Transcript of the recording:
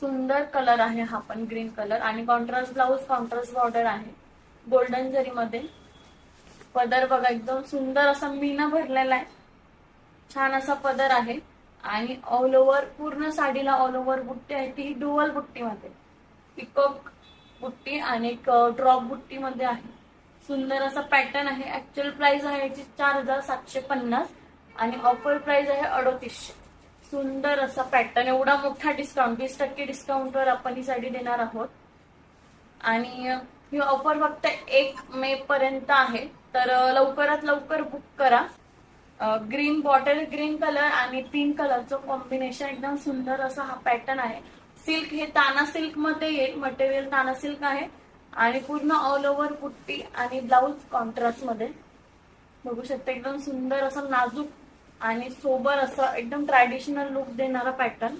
सुंदर कलर आहे हा पण, ग्रीन कलर. आणि कॉन्ट्रास्ट ब्लाऊज, कॉन्ट्रास्ट बॉर्डर आहे गोल्डन जरी मध्ये. पदर बघा एकदम सुंदर असा मीना भरलेला आहे, छान असा पदर आहे. आणि ऑल ओव्हर पूर्ण साडीला ऑल ओव्हर बुट्टी आहे, ती डुअल बुट्टी मध्ये, पिकॉक बुट्टी आणि एक ड्रॉप बुट्टी मध्ये आहे. सुंदर असा पॅटर्न आहे. ऍक्च्युअल प्राइस आहे याची 4750 आणि ऑफर प्राइस आहे 3800. सुंदर असा पॅटर्न, एवढा मोठा डिस्काउंट, 20% डिस्काउंटवर आपण ही साडी देणार आहोत. आणि ही ऑफर फक्त 1 मे पर्यंत आहे, तर लवकरात लवकर बुक करा. ग्रीन बॉटल ग्रीन कलर आणि पिंक कलरचं कॉम्बिनेशन, एकदम सुंदर असा हा पॅटर्न आहे. सिल्क हे ताना सिल्क मध्ये येईल, मटेरियल ताना सिल्क आहे. आणि पूर्ण ऑल ओव्हर बुट्टी आणि ब्लाऊज कॉन्ट्रास्ट मध्ये बघू शकता. एकदम सुंदर असं नाजूक आणि सोबर असं एकदम ट्रॅडिशनल लुक देणारा पॅटर्न.